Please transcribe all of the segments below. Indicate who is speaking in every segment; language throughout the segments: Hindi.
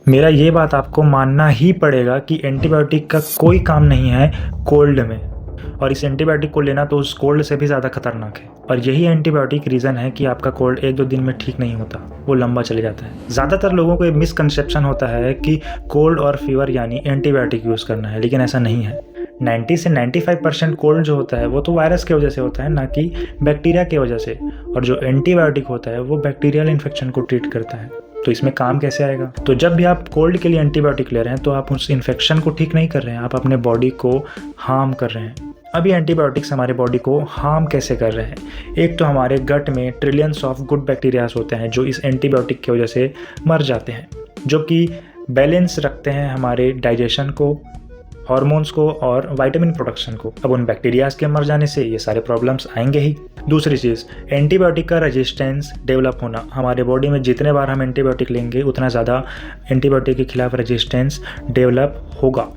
Speaker 1: मेरा ये बात आपको मानना ही पड़ेगा कि एंटीबायोटिक का कोई काम नहीं है कोल्ड में, और इस एंटीबायोटिक को लेना तो उस कोल्ड से भी ज़्यादा खतरनाक है। और यही एंटीबायोटिक रीज़न है कि आपका कोल्ड 1-2 दिन में ठीक नहीं होता, वो लंबा चले जाता है। ज़्यादातर लोगों को ये मिसकंसेप्शन होता है कि कोल्ड और फीवर यानी एंटीबायोटिक यूज़ करना है, लेकिन ऐसा नहीं है। 90 से 95% कोल्ड जो होता है वो तो वायरस की वजह से होता है, ना कि बैक्टीरिया की वजह से। और जो एंटीबायोटिक होता है वो बैक्टीरियल इन्फेक्शन को ट्रीट करता है। तो इसमें काम कैसे आएगा? तो जब भी आप कोल्ड के लिए एंटीबायोटिक ले रहे हैं तो आप उस इन्फेक्शन को ठीक नहीं कर रहे हैं, आप अपने बॉडी को हार्म कर रहे हैं। अब ये एंटीबायोटिक्स हमारे बॉडी को हार्म कैसे कर रहे हैं? एक तो हमारे गट में ट्रिलियंस ऑफ गुड बैक्टीरियाज होते हैं जो इस एंटीबायोटिक की वजह से मर जाते हैं, जो कि बैलेंस रखते हैं हमारे डाइजेशन को, हार्मोन्स को और विटामिन प्रोडक्शन को। अब उन बैक्टीरियाज के मर जाने से ये सारे प्रॉब्लम्स आएंगे ही। दूसरी चीज़, एंटीबायोटिक का रेजिस्टेंस डेवलप होना। हमारे बॉडी में जितने बार हम एंटीबायोटिक लेंगे उतना ज़्यादा एंटीबायोटिक के खिलाफ रेजिस्टेंस डेवलप होगा।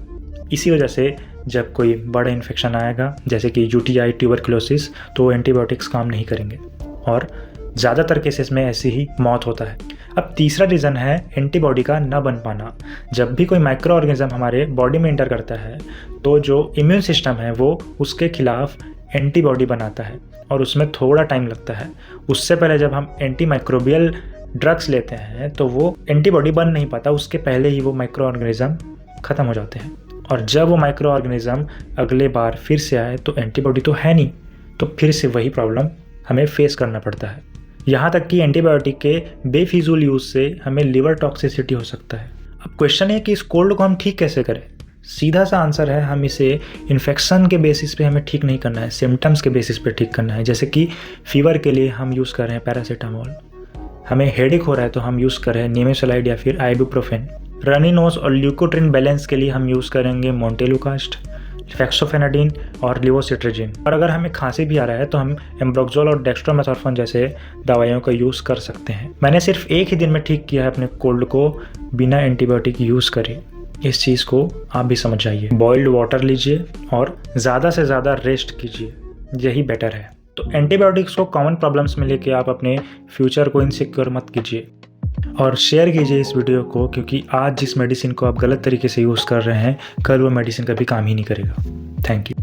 Speaker 1: इसी वजह से जब कोई बड़ा इन्फेक्शन आएगा जैसे कि यूटीआई, ट्यूबरकुलोसिस, तो एंटीबायोटिक्स काम नहीं करेंगे और ज़्यादातर केसेस में ऐसी ही मौत होता है। अब तीसरा रीज़न है एंटीबॉडी का न बन पाना। जब भी कोई माइक्रो ऑर्गेनिज्म हमारे बॉडी में एंटर करता है तो जो इम्यून सिस्टम है वो उसके खिलाफ एंटीबॉडी बनाता है और उसमें थोड़ा टाइम लगता है। उससे पहले जब हम एंटी माइक्रोबियल ड्रग्स लेते हैं तो वो एंटीबॉडी बन नहीं पाता, उसके पहले ही वो माइक्रो ऑर्गेनिज्म ख़त्म हो जाते हैं। और जब वो माइक्रो ऑर्गेनिज्म अगले बार फिर से आए तो एंटीबॉडी तो है नहीं, तो फिर से वही प्रॉब्लम हमें फेस करना पड़ता है। यहाँ तक कि एंटीबायोटिक के बेफिजूल यूज़ से हमें लिवर टॉक्सिसिटी हो सकता है। अब क्वेश्चन है कि इस कोल्ड को हम ठीक कैसे करें? सीधा सा आंसर है, हम इसे इन्फेक्शन के बेसिस पे हमें ठीक नहीं करना है, सिम्टम्स के बेसिस पे ठीक करना है। जैसे कि फीवर के लिए हम यूज़ कर रहे हैं पैरासीटामोल, हमें हेडेक हो रहा है तो हम यूज़ कर रहे हैं निमेसोलाइड या फिर आइबुप्रोफेन। रनी नोज और ल्यूकोट्रिन बैलेंस के लिए हम यूज़ करेंगे मोंटेलुकास्ट, फेक्सोफेनाडिन और लिवोसिट्रिजिन। और अगर हमें खांसी भी आ रहा है तो हम एम्ब्रोक्सोल और डेक्स्ट्रोमेथोर्फन जैसे दवाइयों का यूज़ कर सकते हैं। मैंने सिर्फ एक ही दिन में ठीक किया है अपने कोल्ड को बिना एंटीबायोटिक यूज़ करे। इस चीज़ को आप भी समझ जाइए। बॉइल्ड वाटर लीजिए और ज़्यादा से ज़्यादा रेस्ट कीजिए, यही बेटर है। तो एंटीबायोटिक्स को कॉमन प्रॉब्लम्स में लेके आप अपने फ्यूचर को इनसिक्योर मत कीजिए और शेयर कीजिए इस वीडियो को, क्योंकि आज जिस मेडिसिन को आप गलत तरीके से यूज़ कर रहे हैं कल वो मेडिसिन कभी काम ही नहीं करेगा। Thank you.